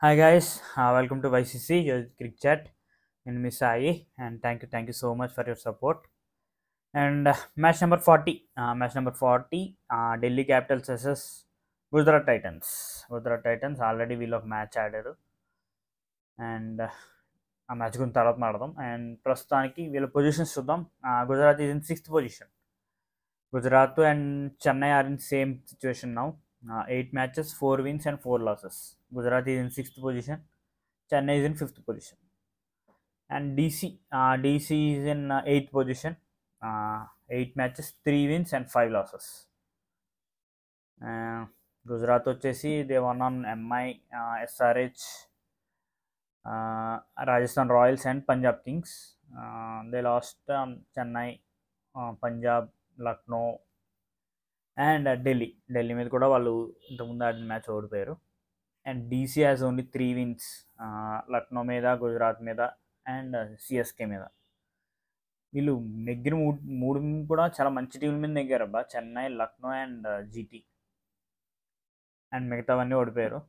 Hi guys, welcome to YCC, your Cricket Chat in Miss Sai, and thank you so much for your support. And match number 40, Delhi Capitals vs Gujarat Titans. Gujarat Titans already will of match ఆడారు and ఆ match గురించి తర్వాత మాట్లాడదాం. And ప్రస్తుతానికి వీళ్ళ positions చూద్దాం. Gujarat is in 6th position. Gujarat and Chennai are in same situation now. 8 matches, 4 wins and 4 losses. Gujarat is in 6th position. Chennai is in 5th position. And DC is in 8th position. 8 matches, 3 wins and 5 losses. Gujarat వచ్చేసి they won on MI, SRH, Rajasthan Royals and Punjab Kings. They lost Chennai, Punjab, Lucknow and Delhi మీద కూడా వాళ్ళు ఇంతకుముందు ఆడిన match ఓడిపోయారు. And DC has only 3 wins, Lucknow మీద, గుజరాత్ మీద and CSK మీద. వీళ్ళు నెగ్గిన మూడు కూడా చాలా మంచి టీంల మీద నెగ్గారు అబ్బా. Chennai, Lucknow and GT. And మిగతావన్నీ ఓడిపోయారు.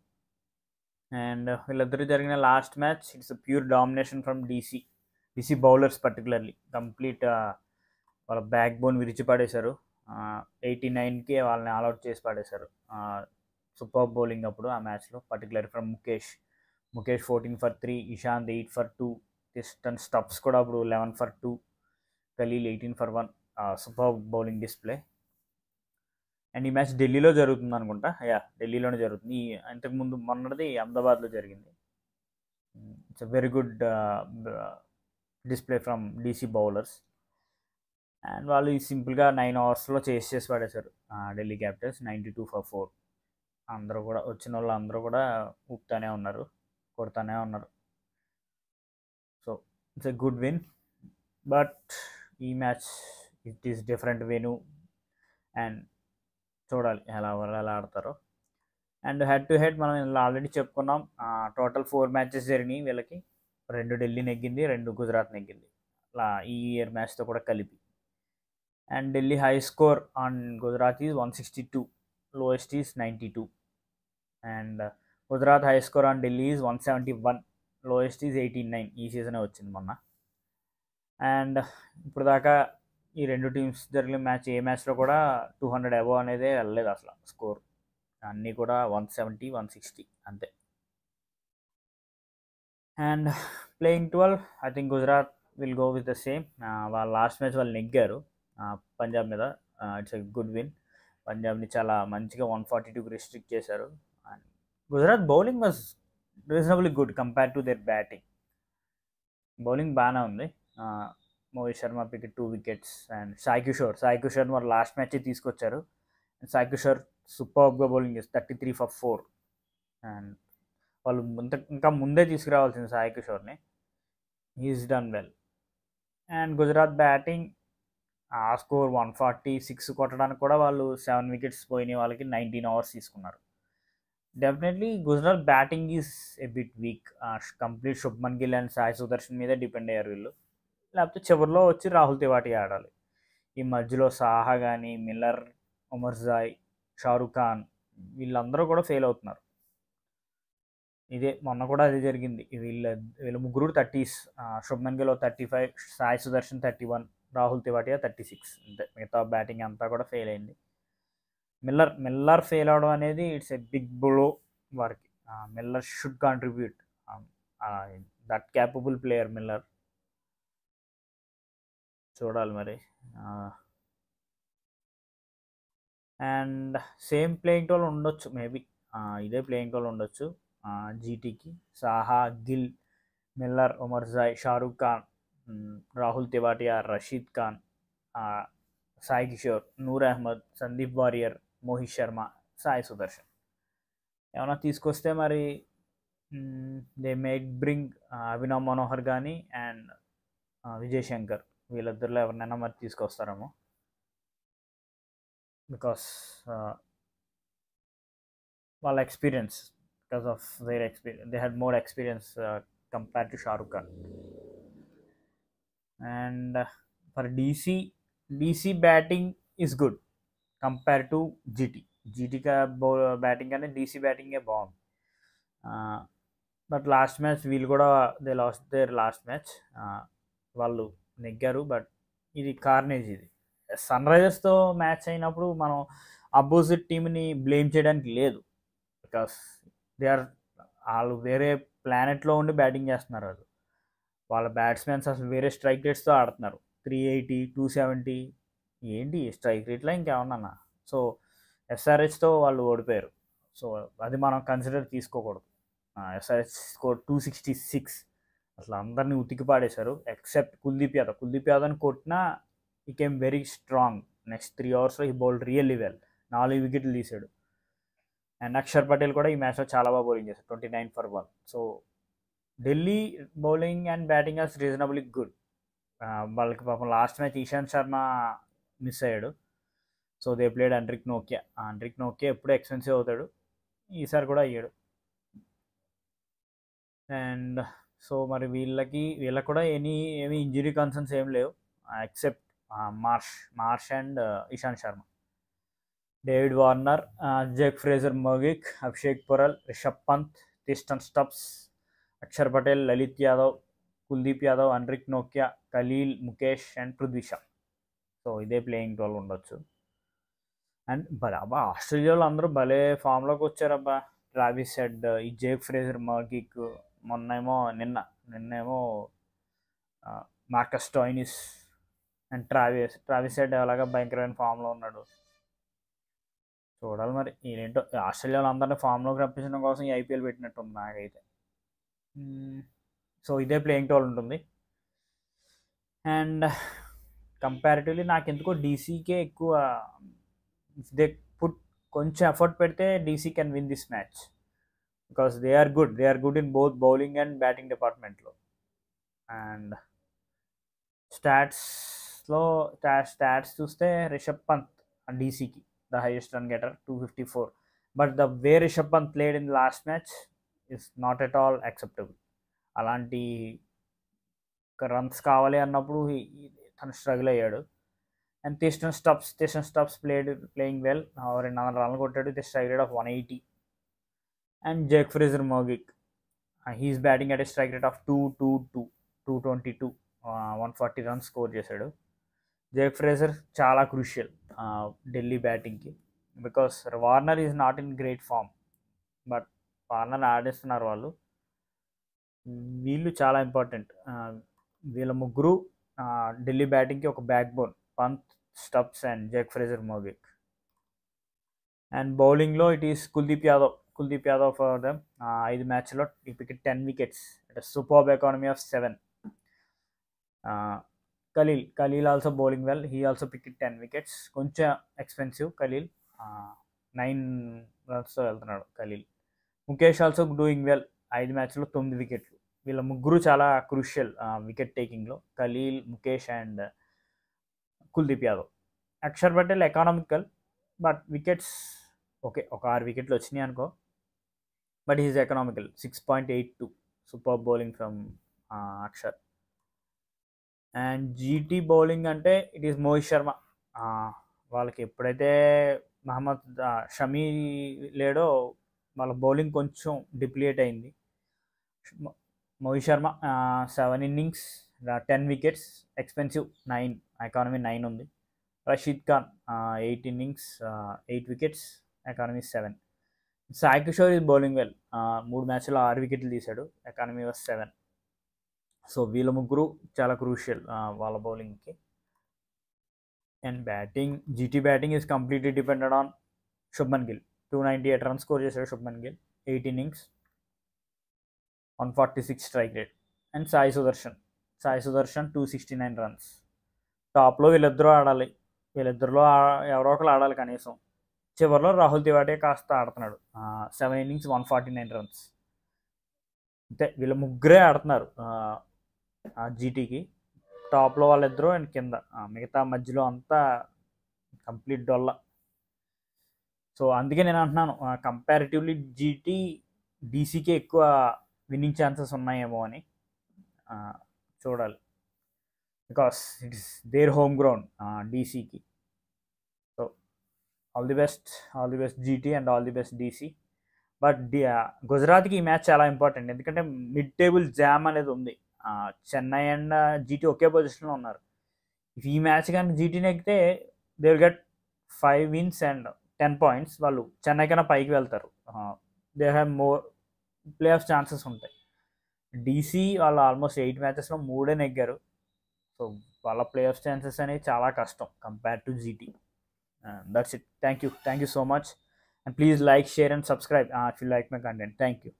అండ్ వీళ్ళిద్దరు జరిగిన last match it's pure domination from DC bowlers particularly. Complete వాళ్ళ బ్యాక్ బోన్ విరిచి పడేశారు. 89కి వాళ్ళని ఆల్అౌట్ చేసి పడేశారు. సూపర్ బౌలింగ్ అప్పుడు ఆ మ్యాచ్లో, particular from Mukesh 14 for 3, Ishant 8 for 2, Tristan Stubbs కూడా అప్పుడు 11 for 2, Khaleel 18 for 1. Super bowling display. And ఈ మ్యాచ్ ఢిల్లీలో జరుగుతుంది అనుకుంటా. ఢిల్లీలోనే జరుగుతుంది. ఇంతకుముందు మొన్నటిది అహ్మదాబాద్లో జరిగింది. It's a very good display from DC bowlers. And వాళ్ళు సింపుల్గా 9 hours చేసి పడేశారు ఢిల్లీ క్యాపిటల్స్ 92 for 4. అందరూ కూడా వచ్చిన వాళ్ళు అందరూ కూడా ఊపుతానే ఉన్నారు, కొడతానే ఉన్నారు. So it's a good win. But ఈ match it is different venue and చూడాలి ఎలా ఆడతారో. అండ్ హెడ్ టు హెడ్ మనం ఇలా ఆల్రెడీ చెప్పుకున్నాం. టోటల్ 4 matches జరిగినాయి వీళ్ళకి. 2 ఢిల్లీ నెగ్గింది, 2 గుజరాత్ నెగ్గింది, అలా ఈ ఇయర్ మ్యాచ్తో కూడా కలిపి. And Delhi high score on Gujarat is 162, lowest is 92. And Gujarat high score on Delhi is 171, lowest is 89. ఈ సీజనే వచ్చింది మొన్న. అండ్ ఇప్పుడు దాకా ఈ రెండు టీమ్స్ జరిగిన మ్యాచ్ ఏ మ్యాచ్లో కూడా 200 అబోవ్ అనేది వెళ్ళలేదు అసలు స్కోర్. అన్నీ కూడా 170, 160 అంతే. And playing 12, I think Gujarat will go with the same. వాళ్ళ లాస్ట్ మ్యాచ్ వాళ్ళు నెగ్గారు పంజాబ్ మీద. It's a good win. పంజాబ్ని చాలా మంచిగా 142కి రిస్ట్రిక్ట్ చేశారు. And Gujarat bowling was reasonably good compare to their batting. Bowling బాగానే ఉంది. Mohit Sharma pick 2 wickets. And Sai Kishore మరి లాస్ట్ మ్యాచ్ తీసుకొచ్చారు. అండ్ సాయి కిషోర్ సూపర్గా బౌలింగ్ చేస్తారు, 33 for 4. అండ్ వాళ్ళు ఇంకా ముందే తీసుకురావాల్సింది సాయి కిషోర్ని. He's done well. And Gujarat batting ఆ స్కోర్ 146 కొట్టడానికి కూడా వాళ్ళు 7 wickets పోయినాయి. వాళ్ళకి 19 hours తీసుకున్నారు. Definitely Gujarat batting is a bit week. Complete Shubman Gill and Sai Sudarshan మీద డిపెండ్ అయ్యారు వీళ్ళు. లేకపోతే చివరిలో వచ్చి రాహుల్ తివాటి ఆడాలి. ఈ మధ్యలో సాహా కానీ, మిల్లర్, ఉమర్జాయ్, షారుఖ్ ఖాన్ వీళ్ళందరూ కూడా ఫెయిల్ అవుతున్నారు. ఇదే మొన్న కూడా అదే జరిగింది. వీళ్ళ ముగ్గురు 30s. శుభ్మన్ గిల్ 35, సాయి సుదర్శన్ 31, రాహుల్ తివాటియా 36. అంతే. మిగతా బ్యాటింగ్ అంతా కూడా ఫెయిల్ అయింది. మిల్లర్ ఫెయిల్ అవడం అనేది ఇట్స్ ఎ బిగ్ బ్లో వారికి. Miller should contribute. That capable player Miller. చూడాలి మరి. అండ్ సేమ్ ప్లేయింగ్ టోల్ ఉండొచ్చు మేబీ. ఇదే ప్లేయింగ్ టోల్ ఉండొచ్చు జీటీకి. సాహా, గిల్, మిల్లర్, ఉమర్జాయ్, షారుఖ్ ఖాన్, రాహుల్ తివాటియా, రషీద్ ఖాన్, సాయి కిషోర్, నూర్ అహ్మద్, సందీప్ వారియర్, మోహిత్ శర్మ, సాయి సుదర్శన్ ఏమైనా తీసుకొస్తే మరి they make bring Abhinav Manohar కానీ అండ్ విజయ్ శంకర్. వీళ్ళిద్దరిలో ఎవరినైనా మరి తీసుకొస్తారేమో. బికాస్ వాళ్ళ experience, because of their experience, they had more experience compare to Shahrukh Khan. And for DC batting is good compare to GT. Batting కానీ డీసీ బ్యాటింగే బాగుంది. బట్ లాస్ట్ మ్యాచ్ వీళ్ళు కూడా they lost their last match. వాళ్ళు నెగ్గారు. But ఇది carnage. ఇది సన్ రైజర్స్తో మ్యాచ్ అయినప్పుడు మనం అపోజిట్ టీంని బ్లేమ్ చేయడానికి లేదు. బికాస్ దే ఆర్ వాళ్ళు వేరే ప్లానెట్లో ఉండి బ్యాటింగ్ చేస్తున్నారు. వాళ్ళ బ్యాట్స్మెన్స్ అసలు వేరే స్ట్రైక్ రేట్స్తో ఆడుతున్నారు. 380, 270 ఏంటి స్ట్రైక్ రేట్లో ఇంకేమన్నా. సో ఎస్ఆర్హెచ్తో వాళ్ళు ఓడిపోయారు. సో అది మనం కన్సిడర్ తీసుకోకూడదు. SRH score 266. అసలు అందరినీ ఉతికి పాడేశారు ఎక్సెప్ట్ కుల్దీప్ యాదవ్. కుల్దీప్ యాదవ్ని కొట్టినా ఈ కేమ్ వెరీ స్ట్రాంగ్. నెక్స్ట్ 3 అవర్స్లో ఈ బౌల్డ్ రియల్లీ వెల్. 4 వికెట్లు తీశాడు. అండ్ అక్షర్ పటేల్ కూడా ఈ మ్యాచ్లో చాలా బాగా బౌలింగ్ చేశాడు, 29 for 1. So Delhi bowling and batting as reasonably good. వాళ్ళకి పాపం last match Ishant Sharma miss అయ్యాడు. సో దే ప్లేడ్ ఆండ్రిక్ నోకియా. ఆండ్రిక్ నోకియా ఎప్పుడు ఎక్స్పెన్సివ్ అవుతాడు, ఈసారి కూడా అయ్యాడు. అండ్ సో మరి వీళ్ళకి కూడా ఏమీ ఇంజరీ కన్సర్న్స్ ఏం లేవు except Marsh and Ishant Sharma. David Warner, Jake Fraser McGurk, Abhishek Porel, Rishabh Pant, Tristan Stubbs, Axar Patel, Lalit Yadav, Kuldeep Yadav, Anrich నోకియా, ఖలీల్, ముఖేష్ అండ్ పృథ్వీ షా. సో ఇదే ప్లేయింగ్ 12 ఉండొచ్చు. అండ్ అబ్బా ఆస్ట్రేలియాలో అందరూ భలే ఫామ్లోకి వచ్చారబ్బా. ట్రావిస్ హెడ్, ఈ జేక్ ఫ్రేజర్ మోగిక్, నిన్నేమో Marcus Stoinis and Travis Head అలాగా భయంకరమైన ఫామ్లో ఉన్నాడు. చూడాలి మరి ఏంటో. ఆస్ట్రేలియాలో అందరినీ ఫామ్లోకి రప్పించడం కోసం ఈ ఐపీఎల్ పెట్టినట్టుంది నాకైతే. సో ఇదే ప్లేయింగ్ 12 ఉంటుంది. అండ్ కంపారిటివ్లీ నాకు ఎందుకో డీసీకే ఎక్కువ. దే పుట్ కొంచెం ఎఫర్ట్ పెడితే DC can win this match because they are good in both bowling and batting డిపార్ట్మెంట్లో. అండ్ స్టాట్స్ చూస్తే రిషబ్ పంత్ డీసీకి the highest run getter, 254. But the way Rishabh Pant played in last match is not at all acceptable. అలాంటి runs కావాలి అన్నప్పుడు తను struggle అయ్యాడు. And Tristan Stubbs playing well. 200 రన్లు కొట్టాడు. The strike rate of 180. And Jake Fraser McGurk, he's batting at a strike rate of 222, 140 runs score చేశాడు. Jake Fraser చాలా crucial Delhi బ్యాటింగ్కి because Warner is not in great form. But Warner ఆడేస్తున్నారు వాళ్ళు. వీళ్ళు చాలా ఇంపార్టెంట్. వీళ్ళ ముగ్గురు ఢిల్లీ బ్యాటింగ్కి ఒక backbone. Pant, Stubbs and Jake Fraser McGurk. And బౌలింగ్లో it is Kuldeep Yadav for them. 5 మ్యాచ్లో ఈ picked 10 wickets. It is superb economy of 7. Khalil also bowling well. He also picked 10 wickets. కొంచెం ఎక్స్పెన్సివ్ Khalil. 9 runsతో వెళ్తున్నాడు Khalil. Mukesh also doing well. 5 మ్యాచ్లో 9 వికెట్లు. వీళ్ళ ముగ్గురు చాలా క్రూషియల్ వికెట్ టేకింగ్లో. Khaleel, Mukesh and Kuldeep Yadav. Axar Patel economical but wickets okay, ఒక 6 వికెట్లు వచ్చినాయి అనుకో. But he's economical. 6.82 super bowling from Axar. And GT bowling అంటే ఇట్ ఈస్ మోహిత్ శర్మ. వాళ్ళకి ఎప్పుడైతే మహమ్మద్ షమీ లేడో వాళ్ళ బౌలింగ్ కొంచెం డిప్లియేట్ అయింది. Mohit Sharma 7 innings, 10 wickets, expensive 9, economy 9 ఉంది. Rashid Khan 8 innings, 8 wickets, economy 7. Sai Kishore is bowling well. 3 మ్యాచ్లో 6 వికెట్లు తీశాడు, ఎకానమీ వాస్ 7. సో వీళ్ళ ముగ్గురు చాలా క్రూషియల్ వాళ్ళ బౌలింగ్కి. And GT batting is completely depended on Shubman Gill. 298 runs score చేశాడు Shubman Gill, 8 innings, 146 strike rate. And Sai Sudharsan 269 runs. టాప్లో వీళ్ళిద్దరూ ఆడాలి. వీళ్ళిద్దరిలో ఎవరో ఒకరు ఆడాలి కనీసం. చివరిలో రాహుల్ తివాటే కాస్త ఆడుతున్నాడు. 7 innings, 149 రన్స్. అంతే, వీళ్ళ ముగ్గురే ఆడుతున్నారు జీటీకి. టాప్లో వాళ్ళిద్దరూ అండ్ కింద మిగతా మధ్యలో అంతా కంప్లీట్ డొల్ల. సో అందుకే నేను అంటున్నాను కంపారిటివ్లీ జీటీ డీసీకి ఎక్కువ విన్నింగ్ ఛాన్సెస్ ఉన్నాయేమో అని. చూడాలి because it is their home ground డీసీకి. So all the best GT and all the best DC. But గుజరాత్కి ఈ మ్యాచ్ చాలా ఇంపార్టెంట్, ఎందుకంటే మిడ్ టేబుల్ జామ్ అనేది ఉంది. చెన్నై అండ్ జీటీ ఒకే పొజిషన్లో ఉన్నారు. ఈ మ్యాచ్ కానీ జీటీ నెగ్గితే దే విల్ గెట్ 5 wins అండ్ 10 points. వాళ్ళు చెన్నై కన్నా పైకి వెళ్తారు. They have more play off chances ఉంటాయి. డీసీ వాళ్ళు ఆల్మోస్ట్ 8 matchesలో 3 నెగ్గారు. సో వాళ్ళ ప్లే ఆఫ్ ఛాన్సెస్ అనేవి చాలా కష్టం compare to GT. That's it. Thank you so much, and please like, share and subscribe if you like my content. Thank you.